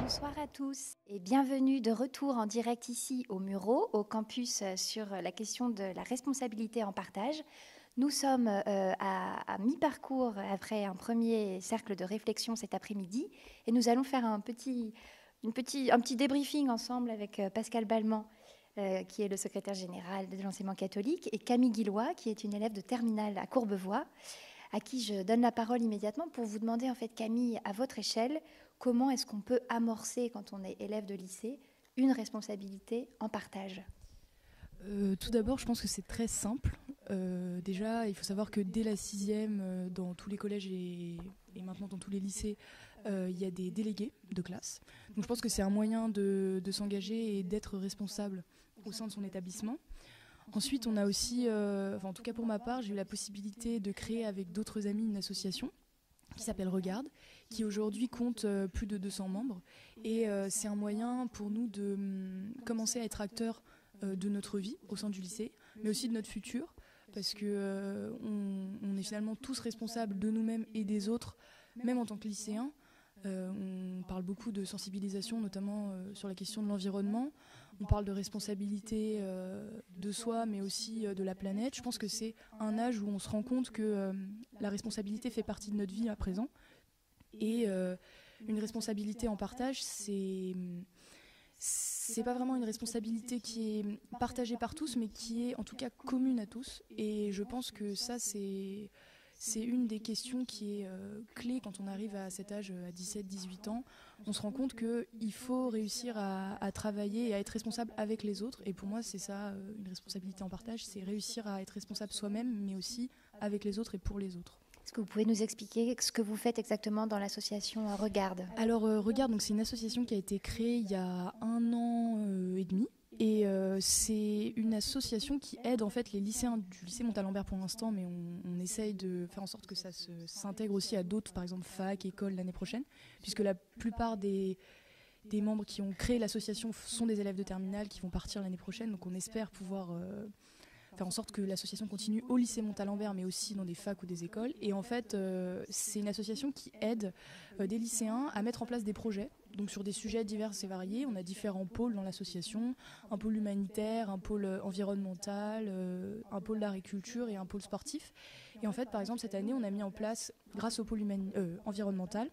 Bonsoir à tous et bienvenue de retour en direct ici au Murau, au campus sur la question de la responsabilité en partage. Nous sommes à mi-parcours après un premier cercle de réflexion cet après-midi et nous allons faire un petit débriefing ensemble avec Pascal Balmand, qui est le secrétaire général de l'enseignement catholique, et Camille Guillois, qui est une élève de terminale à Courbevoie, à qui je donne la parole immédiatement pour vous demander, en fait, Camille, à votre échelle, comment est-ce qu'on peut amorcer, quand on est élève de lycée, une responsabilité en partage ? Tout d'abord, je pense que c'est très simple. Déjà, il faut savoir que dès la 6e, dans tous les collèges et maintenant dans tous les lycées, il y a des délégués de classe. Donc je pense que c'est un moyen de s'engager et d'être responsable au sein de son établissement. Ensuite, on a aussi, en tout cas pour ma part, j'ai eu la possibilité de créer avec d'autres amis une association qui s'appelle Regarde, qui aujourd'hui compte plus de 200 membres. Et c'est un moyen pour nous de commencer à être acteurs de notre vie au sein du lycée, mais aussi de notre futur, parce que on est finalement tous responsables de nous-mêmes et des autres, même en tant que lycéens. On parle beaucoup de sensibilisation, notamment sur la question de l'environnement. On parle de responsabilité de soi, mais aussi de la planète. Je pense que c'est un âge où on se rend compte que la responsabilité fait partie de notre vie à présent. Et une responsabilité en partage, c'est pas vraiment une responsabilité qui est partagée par tous, mais qui est en tout cas commune à tous. Et je pense que ça, c'est une des questions qui est clé quand on arrive à cet âge, à 17-18 ans. On se rend compte qu'il faut réussir à travailler et à être responsable avec les autres. Et pour moi, c'est ça, une responsabilité en partage, c'est réussir à être responsable soi-même, mais aussi avec les autres et pour les autres. Est-ce que vous pouvez nous expliquer ce que vous faites exactement dans l'association Regarde ? Alors Regarde, donc c'est une association qui a été créée il y a 1 an et demi. Et c'est une association qui aide en fait les lycéens du lycée Montalembert pour l'instant, mais on essaye de faire en sorte que ça s'intègre aussi à d'autres, par exemple fac, école l'année prochaine, puisque la plupart des membres qui ont créé l'association sont des élèves de terminale qui vont partir l'année prochaine, donc on espère pouvoir faire en sorte que l'association continue au lycée Montalembert, mais aussi dans des facs ou des écoles. Et en fait, c'est une association qui aide des lycéens à mettre en place des projets, donc sur des sujets divers et variés. On a différents pôles dans l'association, un pôle humanitaire, un pôle environnemental, un pôle d'agriculture et un pôle sportif. Et en fait, par exemple, cette année, on a mis en place, grâce au pôle environnemental,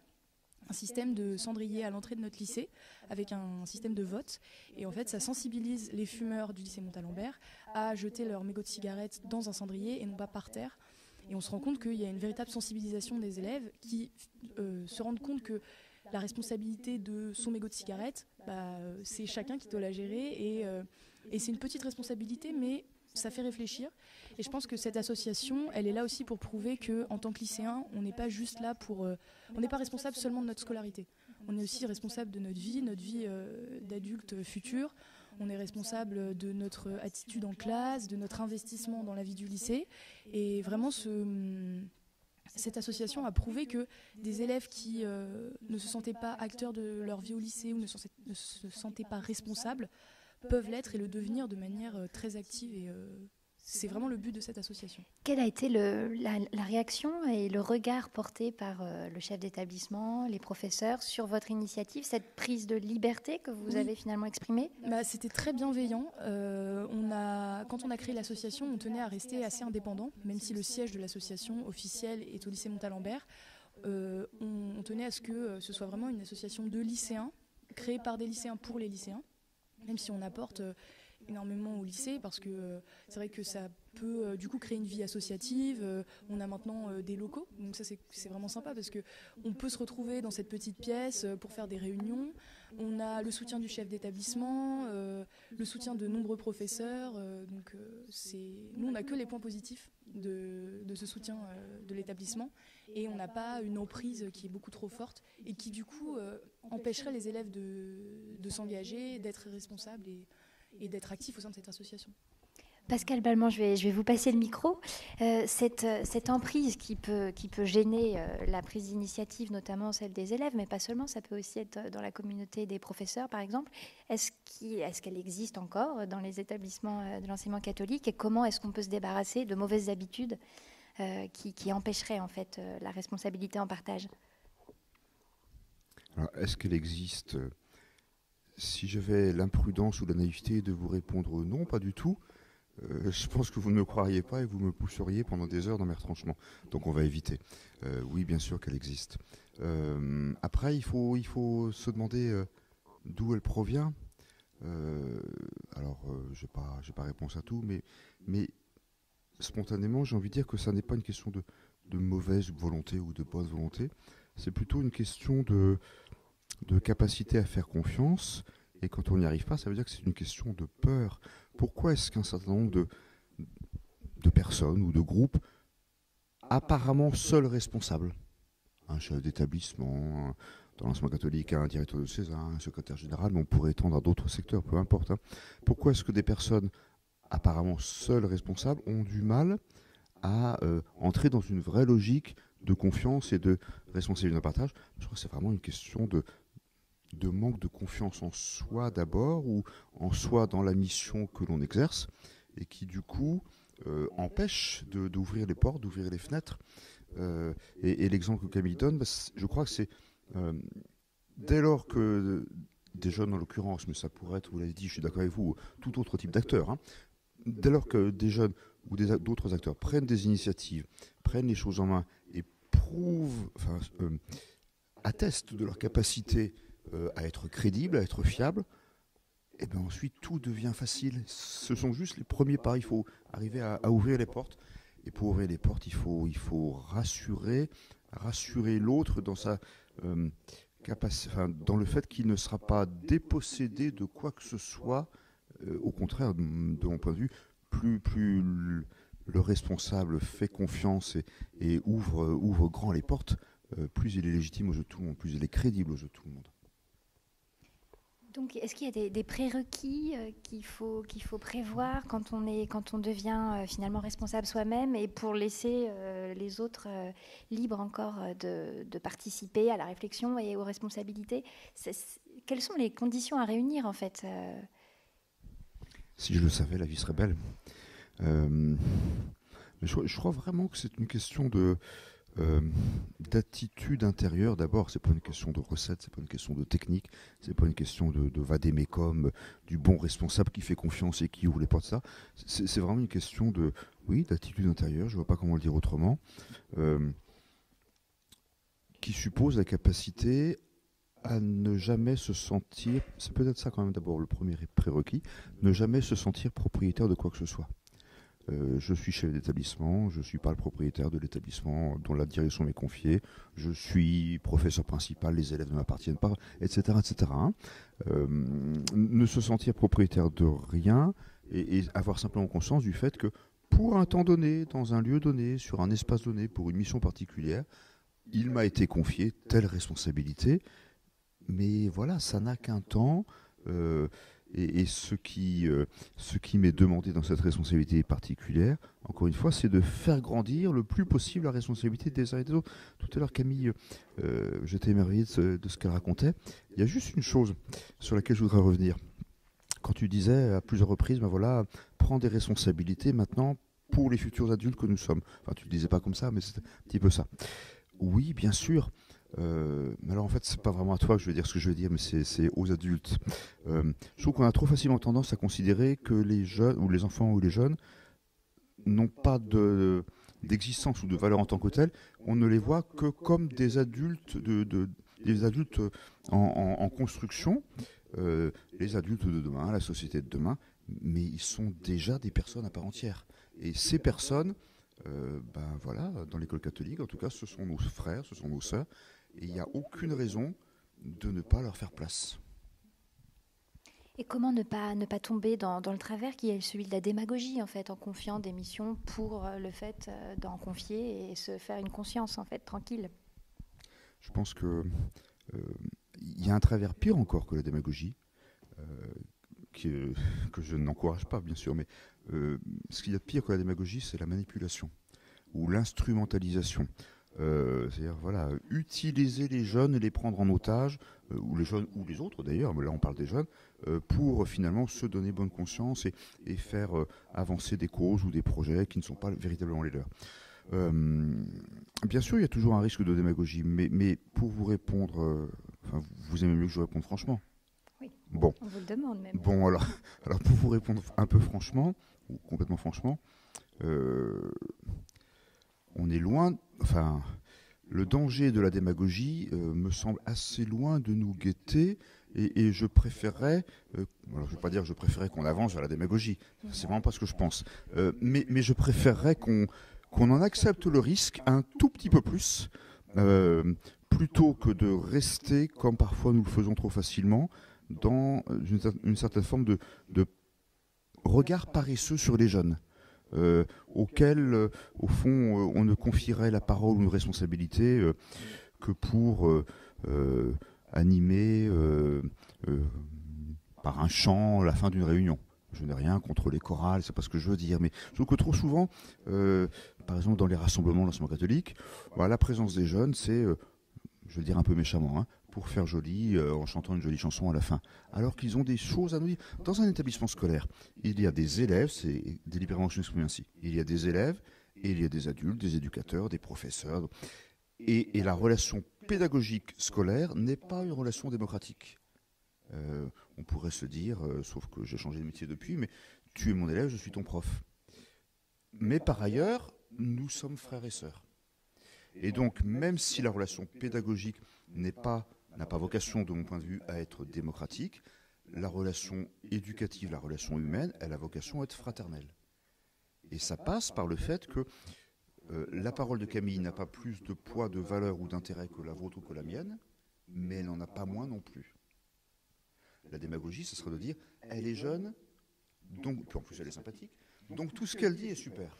un système de cendrier à l'entrée de notre lycée avec un système de vote. Et en fait, ça sensibilise les fumeurs du lycée Montalembert à jeter leurs mégots de cigarettes dans un cendrier et non pas par terre. Et on se rend compte qu'il y a une véritable sensibilisation des élèves qui se rendent compte que la responsabilité de son mégot de cigarette, c'est chacun qui doit la gérer. Et c'est une petite responsabilité, mais ça fait réfléchir. Et je pense que cette association, elle est là aussi pour prouver qu'en tant que lycéen, on n'est pas juste là on n'est pas responsable seulement de notre scolarité. On est aussi responsable de notre vie d'adulte futur. On est responsable de notre attitude en classe, de notre investissement dans la vie du lycée. Et vraiment, cette association a prouvé que des élèves qui ne se sentaient pas acteurs de leur vie au lycée ou ne se sentaient pas responsables peuvent l'être et le devenir de manière très active. Et c'est vraiment le but de cette association. Quelle a été la réaction et le regard porté par le chef d'établissement, les professeurs, sur votre initiative, cette prise de liberté que vous avez finalement exprimée ? C'était très bienveillant. Quand on a créé l'association, on tenait à rester assez indépendant, même si le siège de l'association officielle est au lycée Montalembert. On tenait à ce que ce soit vraiment une association de lycéens, créée par des lycéens pour les lycéens, même si on apporte énormément au lycée, parce que c'est vrai que ça peut du coup créer une vie associative. On a maintenant des locaux, donc ça c'est vraiment sympa parce qu'on peut se retrouver dans cette petite pièce pour faire des réunions. On a le soutien du chef d'établissement, le soutien de nombreux professeurs, donc nous on n'a que les points positifs de ce soutien de l'établissement, et on n'a pas une emprise qui est beaucoup trop forte et qui du coup empêcherait les élèves de s'engager, d'être responsables et d'être actifs au sein de cette association. Pascal Balmont, je vais vous passer le micro. Cette emprise qui peut gêner la prise d'initiative, notamment celle des élèves, mais pas seulement, ça peut aussi être dans la communauté des professeurs, par exemple. Est-ce qu'elle existe encore dans les établissements de l'enseignement catholique, et comment est-ce qu'on peut se débarrasser de mauvaises habitudes qui empêcheraient en fait la responsabilité en partage? Alors, est-ce qu'elle existe? Si j'avais l'imprudence ou la naïveté de vous répondre non, pas du tout, je pense que vous ne me croiriez pas et vous me pousseriez pendant des heures dans mes retranchements. Donc on va éviter. Oui, bien sûr qu'elle existe. Après, il faut se demander d'où elle provient. Alors, je n'ai pas réponse à tout, mais spontanément, j'ai envie de dire que ça n'est pas une question de mauvaise volonté ou de bonne volonté. C'est plutôt une question de capacité à faire confiance. Et quand on n'y arrive pas, ça veut dire que c'est une question de peur. Pourquoi est-ce qu'un certain nombre de personnes ou de groupes, apparemment seuls responsables, un chef d'établissement, dans l'enseignement catholique, un directeur de César, un secrétaire général, mais on pourrait étendre à d'autres secteurs, peu importe. Pourquoi est-ce que des personnes apparemment seuls responsables ont du mal à entrer dans une vraie logique de confiance et de responsabilité de partage? Je crois que c'est vraiment une question de manque de confiance en soi d'abord, ou en soi dans la mission que l'on exerce, et qui du coup empêche d'ouvrir les portes, d'ouvrir les fenêtres. Et l'exemple que Camille donne, je crois que c'est dès lors que des jeunes en l'occurrence, mais ça pourrait être, vous l'avez dit, je suis d'accord avec vous, tout autre type d'acteurs, dès lors que des jeunes ou d'autres acteurs prennent des initiatives, prennent les choses en main et attestent de leur capacité à être crédible, à être fiable, et bien ensuite tout devient facile. Ce sont juste les premiers pas. Il faut arriver à ouvrir les portes. Et pour ouvrir les portes, il faut rassurer l'autre dans sa dans le fait qu'il ne sera pas dépossédé de quoi que ce soit. Au contraire, de mon point de vue, plus le responsable fait confiance et ouvre grand les portes, plus il est légitime aux yeux de tout le monde, plus il est crédible aux yeux de tout le monde. Donc, est-ce qu'il y a des prérequis qu'il faut prévoir quand on devient finalement responsable soi-même, et pour laisser les autres libres encore de participer à la réflexion et aux responsabilités? Quelles sont les conditions à réunir en fait? Si je le savais, la vie serait belle. Mais je crois vraiment que c'est une question d'attitude intérieure. D'abord, c'est pas une question de recette, c'est pas une question de technique, c'est pas une question de vadémécum, du bon responsable qui fait confiance et qui ouvre les portes. Ça, c'est vraiment une question d'attitude intérieure. Je vois pas comment le dire autrement, qui suppose la capacité à ne jamais se sentir. C'est peut-être ça quand même d'abord le premier prérequis, ne jamais se sentir propriétaire de quoi que ce soit. Je suis chef d'établissement, je ne suis pas le propriétaire de l'établissement dont la direction m'est confiée, je suis professeur principal, les élèves ne m'appartiennent pas, etc. etc. Ne se sentir propriétaire de rien et avoir simplement conscience du fait que pour un temps donné, dans un lieu donné, sur un espace donné, pour une mission particulière, il m'a été confié telle responsabilité, mais voilà, ça n'a qu'un temps. Et ce qui m'est demandé dans cette responsabilité particulière, encore une fois, c'est de faire grandir le plus possible la responsabilité des uns et des autres. Tout à l'heure, Camille, j'étais émerveillé de ce qu'elle racontait. Il y a juste une chose sur laquelle je voudrais revenir. Quand tu disais à plusieurs reprises, prends des responsabilités maintenant pour les futurs adultes que nous sommes. Enfin, tu ne le disais pas comme ça, mais c'est un petit peu ça. Oui, bien sûr. Alors en fait, c'est pas vraiment à toi que je veux dire ce que je veux dire, mais c'est aux adultes. Je trouve qu'on a trop facilement tendance à considérer que les jeunes, ou les enfants ou les jeunes, n'ont pas d'existence ou de valeur en tant que tels. On ne les voit que comme des adultes, des adultes en construction, les adultes de demain, la société de demain, mais ils sont déjà des personnes à part entière. Et ces personnes, dans l'école catholique, en tout cas, ce sont nos frères, ce sont nos sœurs, et il n'y a aucune raison de ne pas leur faire place. Et comment ne pas tomber dans le travers qui est celui de la démagogie, en fait, en confiant des missions pour le fait d'en confier et se faire une conscience, en fait, tranquille? Je pense qu'il y a un travers pire encore que la démagogie, que je n'encourage pas, bien sûr, mais ce qu'il y a de pire que la démagogie, c'est la manipulation ou l'instrumentalisation. C'est-à-dire, voilà, utiliser les jeunes et les prendre en otage, ou les jeunes ou les autres d'ailleurs, mais là on parle des jeunes, pour finalement se donner bonne conscience et faire avancer des causes ou des projets qui ne sont pas véritablement les leurs. Bien sûr, il y a toujours un risque de démagogie, mais pour vous répondre, vous aimez mieux que je réponde franchement. Oui, bon. On vous le demande même. Bon, alors pour vous répondre un peu franchement, ou complètement franchement, on est loin, le danger de la démagogie me semble assez loin de nous guetter, et je préférerais, alors je ne veux pas dire que je préférerais qu'on avance vers la démagogie, c'est vraiment pas ce que je pense, mais je préférerais qu'on en accepte le risque un tout petit peu plus, plutôt que de rester, comme parfois nous le faisons trop facilement, dans une certaine forme de regard paresseux sur les jeunes. Auquel, au fond, on ne confierait la parole ou une responsabilité que pour animer par un chant la fin d'une réunion. Je n'ai rien contre les chorales, c'est pas ce que je veux dire, mais je trouve que trop souvent, par exemple dans les rassemblements de l'enseignement catholique, la présence des jeunes, c'est, je vais le dire un peu méchamment, pour faire joli, en chantant une jolie chanson à la fin. Alors qu'ils ont des choses à nous dire. Dans un établissement scolaire, il y a des élèves, c'est délibérément que je m'exprime ainsi, il y a des élèves, et il y a des adultes, des éducateurs, des professeurs. Et la relation pédagogique scolaire n'est pas une relation démocratique. On pourrait se dire, sauf que j'ai changé de métier depuis, mais tu es mon élève, je suis ton prof. Mais par ailleurs, nous sommes frères et sœurs. Et donc, même si la relation pédagogique n'a pas vocation, de mon point de vue, à être démocratique, la relation éducative, la relation humaine, elle a vocation à être fraternelle. Et ça passe par le fait que la parole de Camille n'a pas plus de poids, de valeur ou d'intérêt que la vôtre ou que la mienne, mais elle n'en a pas moins non plus. La démagogie, ce serait de dire, elle est jeune, donc, puis en plus elle est sympathique, donc tout ce qu'elle dit est super.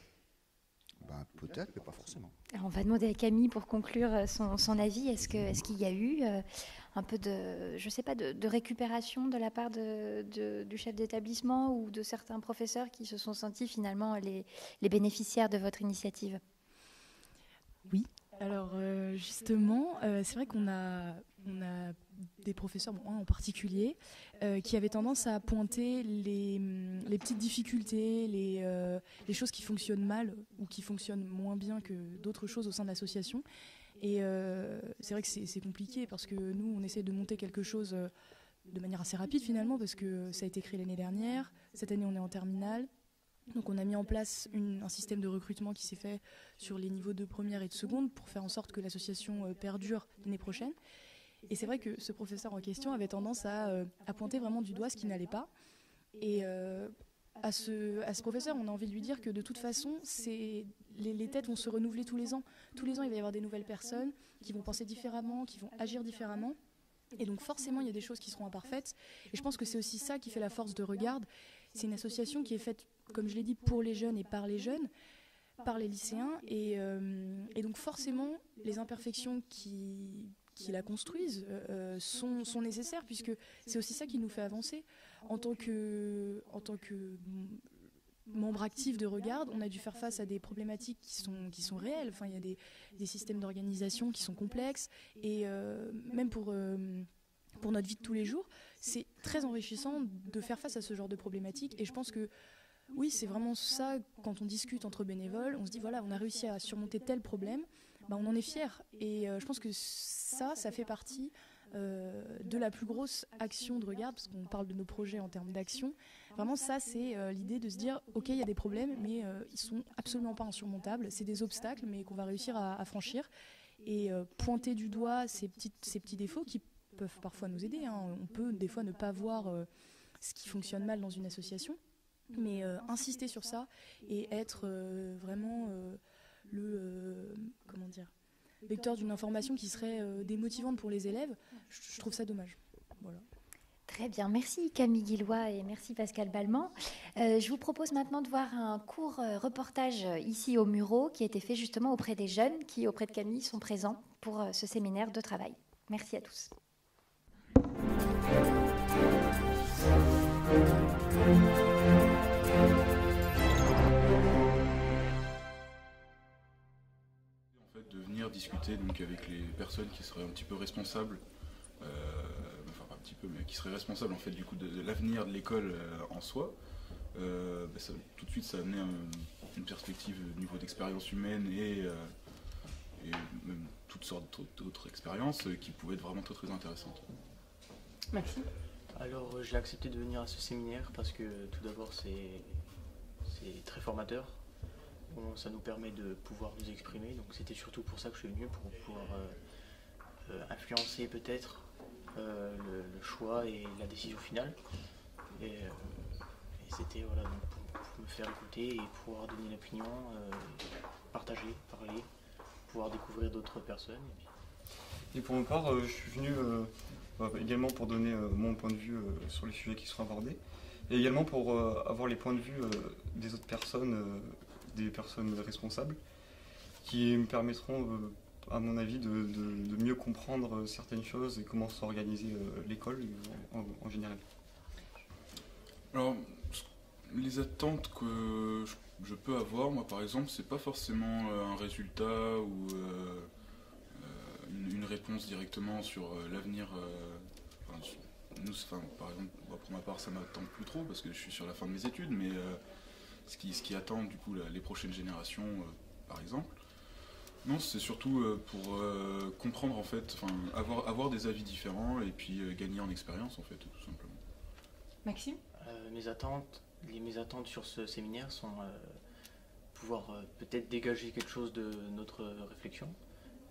Peut-être, mais pas forcément. Alors on va demander à Camille pour conclure son avis. Est-ce qu'il y a eu un peu de récupération de la part du chef d'établissement ou de certains professeurs qui se sont sentis finalement les bénéficiaires de votre initiative? Oui. Alors justement, c'est vrai qu'on a des professeurs, un en particulier, qui avaient tendance à pointer les petites difficultés, les choses qui fonctionnent mal ou qui fonctionnent moins bien que d'autres choses au sein de l'association. Et c'est vrai que c'est compliqué parce que nous, on essaie de monter quelque chose de manière assez rapide finalement, parce que ça a été créé l'année dernière. Cette année, on est en terminale. Donc on a mis en place un système de recrutement qui s'est fait sur les niveaux de première et de seconde pour faire en sorte que l'association perdure l'année prochaine. Et c'est vrai que ce professeur en question avait tendance à pointer vraiment du doigt ce qui n'allait pas. Et à ce professeur, on a envie de lui dire que de toute façon, les têtes vont se renouveler tous les ans. Tous les ans, il va y avoir des nouvelles personnes qui vont penser différemment, qui vont agir différemment. Et donc forcément, il y a des choses qui seront imparfaites. Et je pense que c'est aussi ça qui fait la force de Regarde. C'est une association qui est faite, comme je l'ai dit, pour les jeunes et par les jeunes, par les lycéens. Et donc forcément, les imperfections qui la construisent sont nécessaires, puisque c'est aussi ça qui nous fait avancer. En tant que membre actif de Regarde, on a dû faire face à des problématiques qui sont réelles. Enfin, il y a des systèmes d'organisation qui sont complexes, et même pour notre vie de tous les jours, c'est très enrichissant de faire face à ce genre de problématiques. Et je pense que oui, c'est vraiment ça, quand on discute entre bénévoles, on se dit voilà, on a réussi à surmonter tel problème, on en est fiers. Et je pense que ça fait partie de la plus grosse action de Regarde, parce qu'on parle de nos projets en termes d'action. Vraiment, ça, c'est l'idée de se dire ok, il y a des problèmes, mais ils sont absolument pas insurmontables. C'est des obstacles, mais qu'on va réussir à franchir. Et pointer du doigt ces petits défauts qui peuvent parfois nous aider. On peut des fois ne pas voir ce qui fonctionne mal dans une association, mais insister sur ça et être vraiment le vecteur d'une information qui serait démotivante pour les élèves. Je trouve ça dommage. Voilà. Très bien, merci Camille Guillois et merci Pascal Balmand. Je vous propose maintenant de voir un court reportage ici au Murau qui a été fait justement auprès des jeunes qui, auprès de Camille, sont présents pour ce séminaire de travail. Merci à tous. discuter donc, avec les personnes qui seraient un petit peu responsables, enfin pas un petit peu, mais qui seraient responsables en fait du coup de l'avenir de l'école en soi. Tout de suite ça a amené une perspective au niveau d'expérience humaine et même toutes sortes d'autres expériences qui pouvaient être vraiment très très intéressantes. Maxime ? Alors j'ai accepté de venir à ce séminaire parce que tout d'abord c'est très formateur. Bon, ça nous permet de pouvoir nous exprimer, donc c'était surtout pour ça que je suis venu, pour pouvoir influencer peut-être le choix et la décision finale. Et c'était voilà, donc pour me faire écouter et pouvoir donner une opinion, partager, parler, pouvoir découvrir d'autres personnes. Et pour ma part, je suis venu également pour donner mon point de vue sur les sujets qui seront abordés, et également pour avoir les points de vue des autres personnes, des personnes responsables, qui me permettront, à mon avis, de mieux comprendre certaines choses et comment s'organiser l'école en général. Alors, les attentes que je peux avoir, moi par exemple, c'est pas forcément un résultat ou une réponse directement sur l'avenir. Par exemple, pour ma part, ça m'attend plus trop parce que je suis sur la fin de mes études, mais ce qui attend du coup les prochaines générations, par exemple. Non, c'est surtout pour comprendre en fait, avoir des avis différents et puis gagner en expérience en fait, tout simplement. Maxime ? Mes attentes sur ce séminaire sont pouvoir peut-être dégager quelque chose de notre réflexion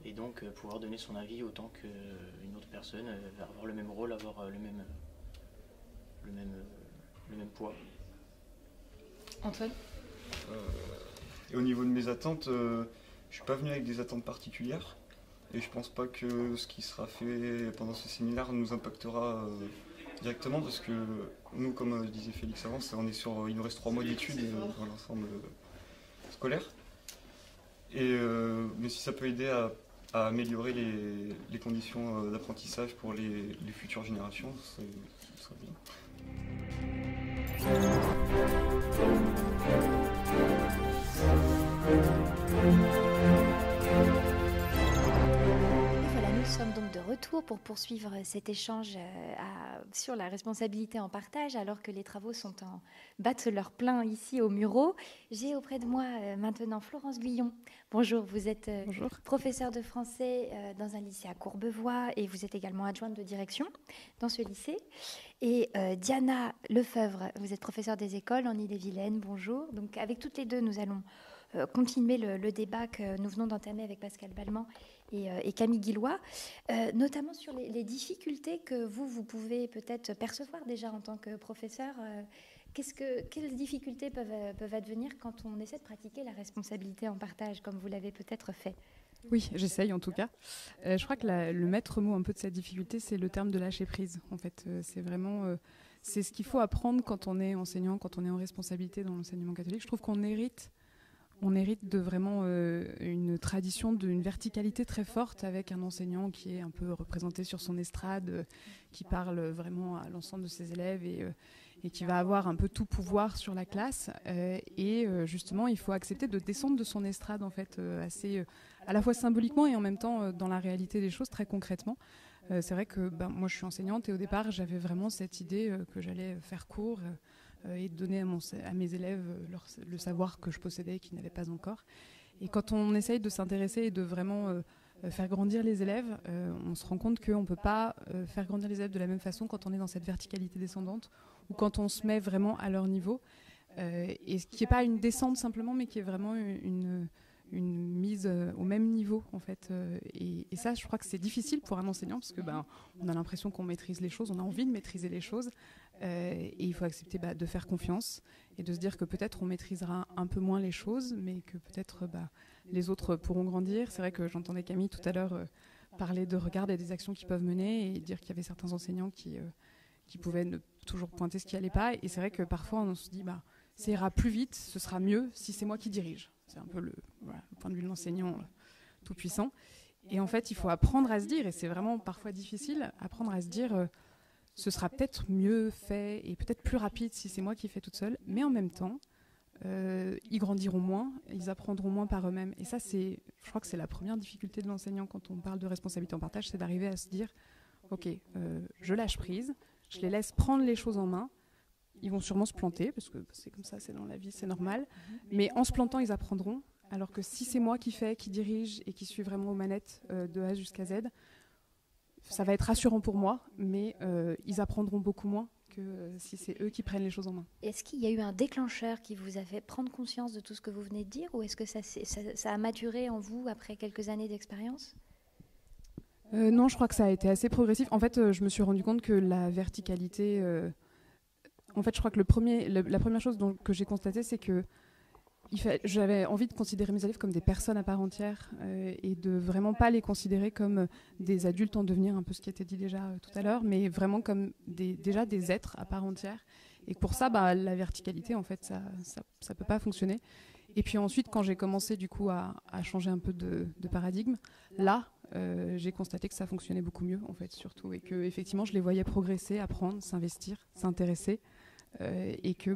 et donc pouvoir donner son avis autant qu'une autre personne, avoir le même rôle, avoir le même poids. Antoine ? Et au niveau de mes attentes, je suis pas venu avec des attentes particulières et je pense pas que ce qui sera fait pendant ce séminaire nous impactera directement parce que nous, comme disait Félix avant, il nous reste 3 mois d'études dans l'ensemble scolaire. Mais si ça peut aider à améliorer les conditions d'apprentissage pour les futures générations, ce serait bien. Nous sommes donc de retour pour poursuivre cet échange sur la responsabilité en partage, alors que les travaux battent leur plein ici au Murau. J'ai auprès de moi maintenant Florence Guyon. Bonjour, vous êtes professeure de français dans un lycée à Courbevoie et vous êtes également adjointe de direction dans ce lycée. Et Diana Lefebvre, vous êtes professeure des écoles en Ille-et-Vilaine. Bonjour. Donc avec toutes les deux, nous allons continuer le débat que nous venons d'entamer avec Pascal Balman et Camille Guillois, notamment sur les difficultés que vous pouvez peut-être percevoir déjà en tant que professeur. Quelles difficultés peuvent advenir quand on essaie de pratiquer la responsabilité en partage, comme vous l'avez peut-être fait ? Oui, j'essaye en tout cas. Je crois que le maître mot un peu de cette difficulté, c'est le terme de lâcher prise. En fait, c'est vraiment... c'est ce qu'il faut apprendre quand on est enseignant, quand on est en responsabilité dans l'enseignement catholique. Je trouve qu'on hérite de vraiment une tradition d'une verticalité très forte avec un enseignant qui est un peu représenté sur son estrade, qui parle vraiment à l'ensemble de ses élèves et qui va avoir un peu tout pouvoir sur la classe. Justement, il faut accepter de descendre de son estrade en fait, assez à la fois symboliquement et en même temps dans la réalité des choses, très concrètement. C'est vrai que moi je suis enseignante et au départ j'avais vraiment cette idée que j'allais faire cours et donner à mes élèves le savoir que je possédais et qu'ils n'avaient pas encore. Et quand on essaye de s'intéresser et de vraiment faire grandir les élèves, on se rend compte qu'on ne peut pas faire grandir les élèves de la même façon quand on est dans cette verticalité descendante ou quand on se met vraiment à leur niveau. Et ce qui n'est pas une descente simplement, mais qui est vraiment une mise au même niveau en fait. Et ça, je crois que c'est difficile pour un enseignant parce que on a l'impression qu'on maîtrise les choses, on a envie de maîtriser les choses. Et il faut accepter de faire confiance et de se dire que peut-être on maîtrisera un peu moins les choses, mais que peut-être les autres pourront grandir. C'est vrai que j'entendais Camille tout à l'heure parler de regards et des actions qu'ils peuvent mener et dire qu'il y avait certains enseignants qui pouvaient ne toujours pointer ce qui n'allait pas. Et c'est vrai que parfois on se dit ça ira plus vite, ce sera mieux si c'est moi qui dirige. C'est un peu le point de vue de l'enseignant tout puissant. Et en fait, il faut apprendre à se dire, et c'est vraiment parfois difficile, apprendre à se dire ce sera peut-être mieux fait et peut-être plus rapide si c'est moi qui fais toute seule, mais en même temps, ils grandiront moins, ils apprendront moins par eux-mêmes. Et ça, je crois que c'est la première difficulté de l'enseignant quand on parle de responsabilité en partage, c'est d'arriver à se dire, ok, je lâche prise, je les laisse prendre les choses en main. Ils vont sûrement se planter, parce que c'est comme ça, c'est dans la vie, c'est normal. Mais en se plantant, ils apprendront. Alors que si c'est moi qui fais, qui dirige et qui suis vraiment aux manettes de A jusqu'à Z, ça va être rassurant pour moi, mais ils apprendront beaucoup moins que si c'est eux qui prennent les choses en main. Est-ce qu'il y a eu un déclencheur qui vous a fait prendre conscience de tout ce que vous venez de dire, ou est-ce que ça a maturé en vous après quelques années d'expérience ? Non, je crois que ça a été assez progressif. En fait, je me suis rendu compte que la verticalité... En fait, je crois que la première chose que j'ai constatée, c'est que j'avais envie de considérer mes élèves comme des personnes à part entière et de vraiment pas les considérer comme des adultes en devenir, un peu ce qui a été dit déjà tout à l'heure, mais vraiment comme déjà des êtres à part entière. Et pour ça, la verticalité, en fait, ça peut pas fonctionner. Et puis ensuite, quand j'ai commencé du coup à changer un peu de paradigme, là, j'ai constaté que ça fonctionnait beaucoup mieux, en fait, surtout, et que effectivement, je les voyais progresser, apprendre, s'investir, s'intéresser, et que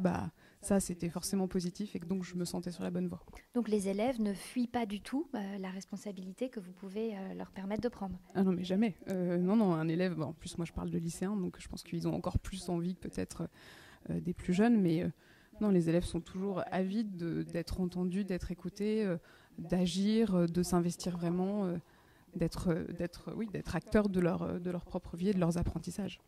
ça, c'était forcément positif, et que donc je me sentais sur la bonne voie. Donc les élèves ne fuient pas du tout la responsabilité que vous pouvez leur permettre de prendre. Ah non, mais jamais. Non, un élève, en plus moi je parle de lycéens, donc je pense qu'ils ont encore plus envie que peut-être des plus jeunes, mais non, les élèves sont toujours avides d'être entendus, d'être écoutés, d'agir, de s'investir vraiment, d'être acteurs de leur propre vie et de leurs apprentissages.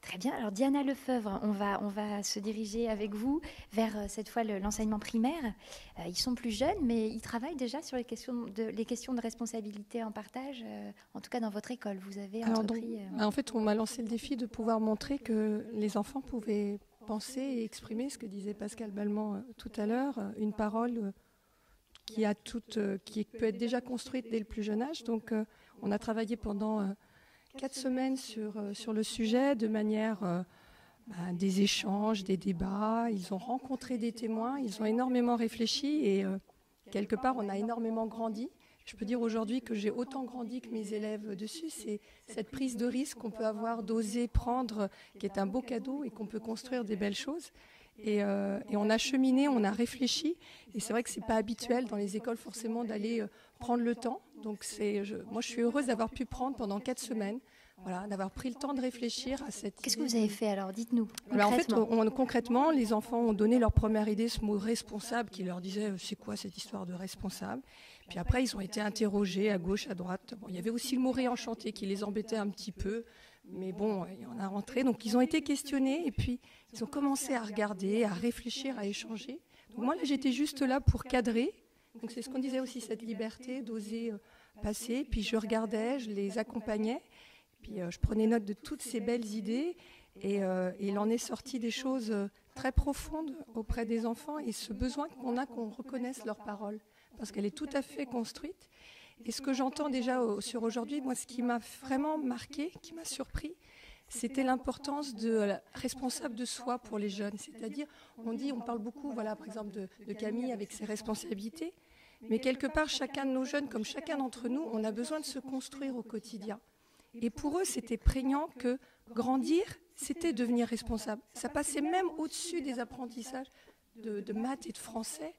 Très bien. Alors Diana Lefeuvre, on va se diriger avec vous vers cette fois l'enseignement primaire. Ils sont plus jeunes, mais ils travaillent déjà sur les questions de responsabilité en partage, en tout cas dans votre école. Vous avez entrepris... En fait, on m'a lancé le défi de pouvoir montrer que les enfants pouvaient penser et exprimer ce que disait Pascal Balmand tout à l'heure, une parole qui peut être déjà construite dès le plus jeune âge. Donc on a travaillé pendant 4 semaines sur le sujet de manière des échanges, des débats. Ils ont rencontré des témoins, ils ont énormément réfléchi et quelque part on a énormément grandi. Je peux dire aujourd'hui que j'ai autant grandi que mes élèves dessus. C'est cette prise de risque qu'on peut avoir d'oser prendre, qui est un beau cadeau et qu'on peut construire des belles choses. Et on a cheminé, on a réfléchi. Et c'est vrai que c'est pas habituel dans les écoles forcément d'aller prendre le temps. Donc moi je suis heureuse d'avoir pu prendre pendant 4 semaines. Voilà, d'avoir pris le temps de réfléchir à cette Qu'est-ce que vous avez fait alors? Dites-nous. En fait, concrètement, les enfants ont donné leur première idée, ce mot responsable, qui leur disait c'est quoi cette histoire de responsable. Puis après, ils ont été interrogés à gauche, à droite. Bon, il y avait aussi le mot réenchanté qui les embêtait un petit peu, mais bon, il y en a rentré. Donc ils ont été questionnés et puis ils ont commencé à regarder, à réfléchir, à échanger. Donc moi, là, j'étais juste là pour cadrer. Donc c'est ce qu'on disait aussi, cette liberté d'oser passer. Puis je regardais, je les accompagnais. Puis je prenais note de toutes ces belles idées et il en est sorti des choses très profondes auprès des enfants et ce besoin qu'on a qu'on reconnaisse leur parole parce qu'elle est tout à fait construite. Et ce que j'entends déjà sur aujourd'hui, moi ce qui m'a vraiment marqué, qui m'a surpris, c'était l'importance de responsable de soi pour les jeunes. C'est-à-dire, on parle beaucoup, voilà, par exemple de Camille avec ses responsabilités, mais quelque part chacun de nos jeunes, comme chacun d'entre nous, on a besoin de se construire au quotidien. Et pour eux, c'était prégnant que grandir, c'était devenir responsable. Ça passait même au-dessus des apprentissages de maths et de français.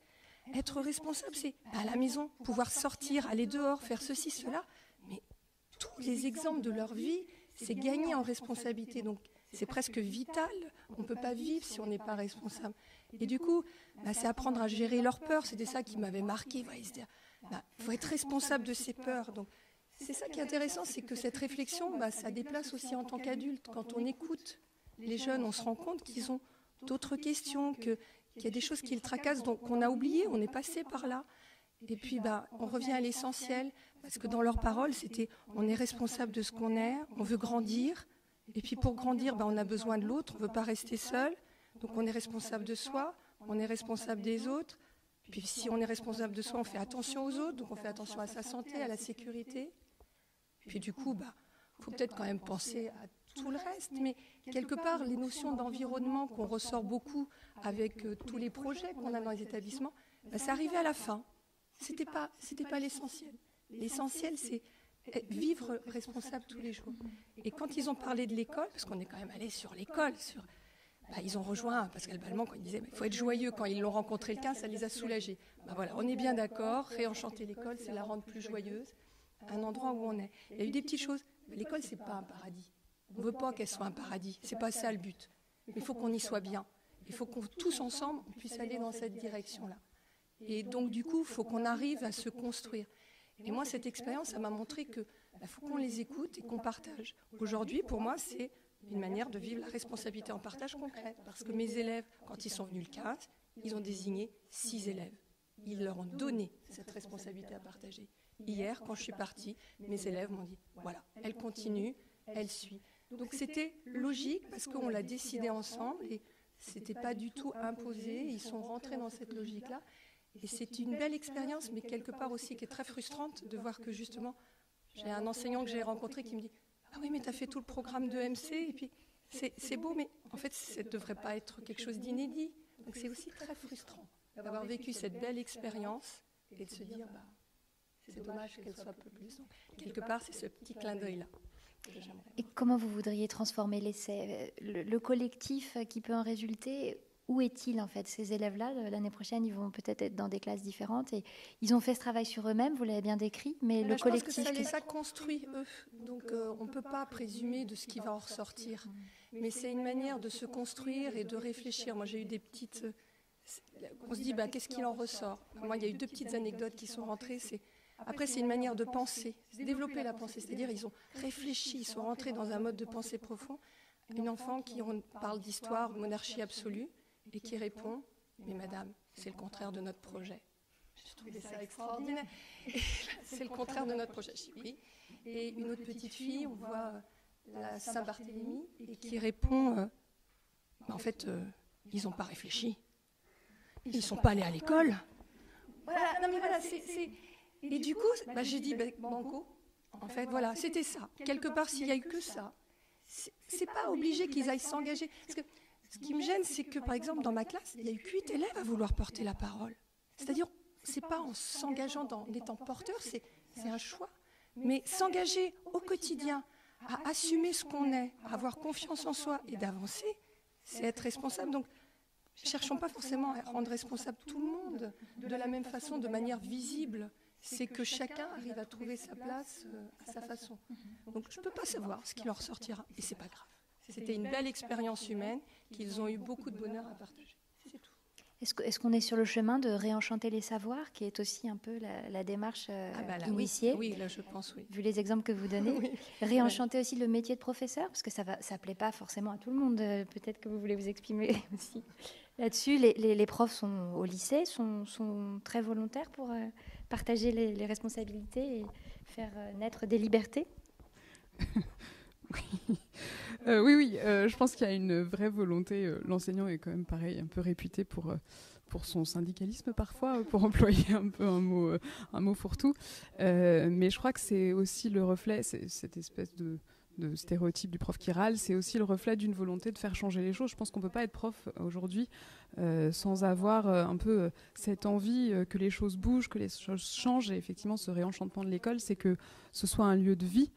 Être responsable, c'est à la maison, pouvoir sortir, aller dehors, faire ceci, cela. Mais tous les exemples de leur vie, c'est gagner en responsabilité. Donc c'est presque vital. On ne peut pas vivre si on n'est pas responsable. Et du coup, c'est apprendre à gérer leurs peurs. C'était ça qui m'avait marqué. Il faut être responsable de ses peurs. Donc, c'est ça qui est intéressant, c'est que cette réflexion, ça déplace aussi en tant qu'adulte. Quand on écoute les jeunes, on se rend compte qu'ils ont d'autres questions, qu'il y a des choses qui les tracassent, donc qu'on a oublié, on est passé par là. Et puis, on revient à l'essentiel, parce que dans leurs paroles, c'était on est responsable de ce qu'on est, on veut grandir. Et puis pour grandir, on a besoin de l'autre, on ne veut pas rester seul. Donc on est responsable de soi, on est responsable des autres. Puis si on est responsable de soi, on fait attention aux autres, donc on fait attention à sa santé, à la sécurité. Puis du coup, faut peut-être quand même penser à tout le reste, mais quelque part, les notions d'environnement qu'on ressort beaucoup avec tous les projets qu'on a dans les établissements, c'est arrivé à la fin. C'était pas l'essentiel. L'essentiel, c'est vivre responsable tous les jours. Et quand ils ont parlé de l'école, parce qu'on est quand même allé sur l'école, ils ont rejoint Pascal Balmont quand il disait il faut être joyeux. Quand ils l'ont rencontré le 15, ça les a soulagés. Voilà, on est bien d'accord, réenchanter l'école, c'est la rendre plus joyeuse, un endroit où on est. Il y a eu des petites choses. L'école, c'est pas un paradis. On ne veut pas qu'elle soit un paradis. C'est pas ça le but. Mais il faut qu'on y soit bien. Il faut qu'on tous ensemble on puisse aller dans cette direction-là. Et donc du coup, il faut qu'on arrive à se construire. Et moi, cette expérience, ça m'a montré que faut qu'on les écoute et qu'on partage. Aujourd'hui, pour moi, c'est une manière de vivre la responsabilité en partage concrète. Parce que mes élèves, quand ils sont venus le 15, ils ont désigné 6 élèves. Ils leur ont donné cette responsabilité à partager. Hier, quand je suis partie, mes élèves m'ont dit, voilà, elle continue, elle suit. Donc c'était logique parce qu'on l'a décidé ensemble et ce n'était pas du tout imposé. Ils sont rentrés dans cette logique-là. Et c'est une belle expérience, mais quelque part aussi qui est très frustrante de voir que justement, j'ai un enseignant que j'ai rencontré qui me dit « Ah oui, mais tu as fait tout le programme de MC, et puis c'est beau, mais en fait, ça ne devrait pas être quelque chose d'inédit. » Donc c'est aussi très frustrant d'avoir vécu cette belle expérience et de se dire « C'est dommage qu'elle soit un peu plus. » Donc, quelque part, c'est ce petit clin d'œil-là que j'aimerais. Et comment vous voudriez transformer l'essai ? Le collectif qui peut en résulter, où est-il en fait ? Ces élèves-là, l'année prochaine, ils vont peut-être être dans des classes différentes et ils ont fait ce travail sur eux-mêmes, vous l'avez bien décrit, mais le collectif... Je pense que ça les a construits, eux. Donc on ne peut pas présumer de ce qui va en ressortir. Mais c'est une manière de se construire et de réfléchir. Moi, j'ai eu des petites... On se dit, qu'est-ce qu'il en ressort ? Moi, il y a eu 2 petites anecdotes qui sont rentrées. Après, c'est une manière de penser, développer la pensée. C'est-à-dire, ils ont réfléchi, ils sont rentrés dans un mode de pensée profond. Une enfant qui parle d'histoire, de monarchie absolue, et qui répond « Mais madame, c'est le contraire de notre projet. » Je trouvais ça extraordinaire. C'est le contraire de notre projet. Je dis oui. Et une autre petite fille, on voit la Saint-Barthélemy, et qui répond en fait, ils n'ont pas réfléchi. Ils ne sont pas allés à l'école. Voilà, non mais voilà, Et du coup, j'ai dit banco. En fait, voilà, c'était ça. Quelque part, s'il n'y a eu que ça, c'est pas obligé qu'ils aillent s'engager. Parce que ce qui me gêne, c'est que, par exemple, dans ma classe, il y a eu 8 élèves à vouloir porter la parole. C'est-à-dire, c'est pas en s'engageant en étant porteur, c'est un choix. Mais s'engager au quotidien, à assumer ce qu'on est, à avoir confiance en soi et d'avancer, c'est être responsable. Donc, ne cherchons pas forcément à rendre responsable tout le monde de la même façon, de manière visible. C'est que chacun arrive à trouver sa place à sa façon. Donc, je ne peux pas savoir ce qui leur sortira, et ce n'est pas grave. C'était une belle expérience humaine qu'ils ont eu beaucoup de bonheur à partager. C'est tout. Est-ce qu'on est sur le chemin de réenchanter les savoirs, qui est aussi un peu la démarche initiée ? Oui, là je pense, oui. Vu les exemples que vous donnez. Oui. Réenchanter aussi le métier de professeur, parce que ça ne plaît pas forcément à tout le monde. Peut-être que vous voulez vous exprimer aussi là-dessus. Les profs au lycée sont très volontaires pour partager les responsabilités et faire naître des libertés. Oui, je pense qu'il y a une vraie volonté. L'enseignant est quand même pareil, un peu réputé pour son syndicalisme parfois, pour employer un peu un mot fourre-tout. Mais je crois que c'est aussi le reflet, cette espèce de stéréotype du prof qui râle, c'est aussi le reflet d'une volonté de faire changer les choses. Je pense qu'on ne peut pas être prof aujourd'hui sans avoir un peu cette envie que les choses bougent, que les choses changent. Et effectivement, ce réenchantement de l'école, c'est que ce soit un lieu de vie,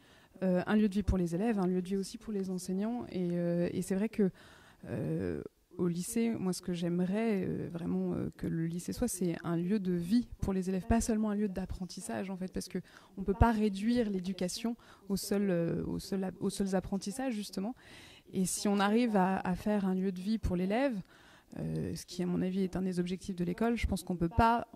pour les élèves, un lieu de vie aussi pour les enseignants. Et c'est vrai que au lycée, moi, ce que j'aimerais vraiment que le lycée soit, c'est un lieu de vie pour les élèves, pas seulement un lieu d'apprentissage, en fait, parce qu'on ne peut pas réduire l'éducation aux seuls apprentissages, justement. Et si on arrive à faire un lieu de vie pour l'élève, ce qui, à mon avis, est un des objectifs de l'école, je pense qu'on ne peut pas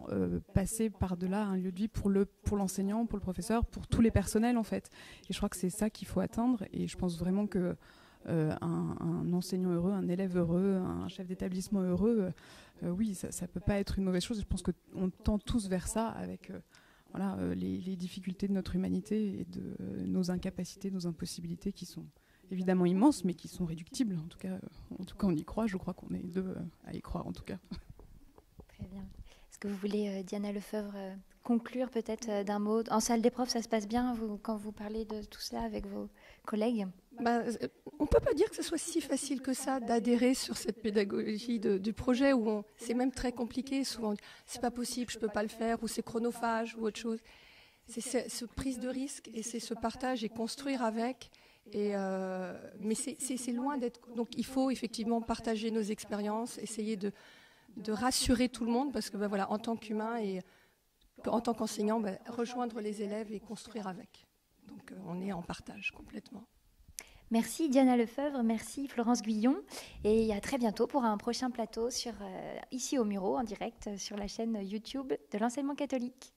passer par-delà un lieu de vie pour l'enseignant, pour le professeur, pour tous les personnels, en fait. Et je crois que c'est ça qu'il faut atteindre. Et je pense vraiment que un enseignant heureux, un élève heureux, un chef d'établissement heureux, oui, ça peut pas être une mauvaise chose. Je pense qu'on tend tous vers ça avec les difficultés de notre humanité et de nos incapacités, nos impossibilités qui sont évidemment immenses, mais qui sont réductibles. En tout cas, on y croit. Je crois qu'on est deux à y croire, en tout cas. Très bien. Est-ce que vous voulez, Diana Lefebvre, conclure peut-être d'un mot ? En salle des profs, ça se passe bien quand vous parlez de tout cela avec vos collègues ? On ne peut pas dire que ce soit si facile que ça d'adhérer sur cette pédagogie du projet où c'est même très compliqué. Souvent, c'est pas possible, je ne peux pas le faire, ou c'est chronophage, ou autre chose. C'est cette prise de risque et c'est ce partage et construire avec. Mais c'est loin d'être... Donc il faut effectivement partager nos expériences, essayer de rassurer tout le monde, parce que voilà, en tant qu'humain et en tant qu'enseignant, rejoindre les élèves et construire avec. Donc on est en partage complètement. Merci Diana Lefebvre, merci Florence Guyon, et à très bientôt pour un prochain plateau ici au Murau, en direct sur la chaîne YouTube de l'enseignement catholique.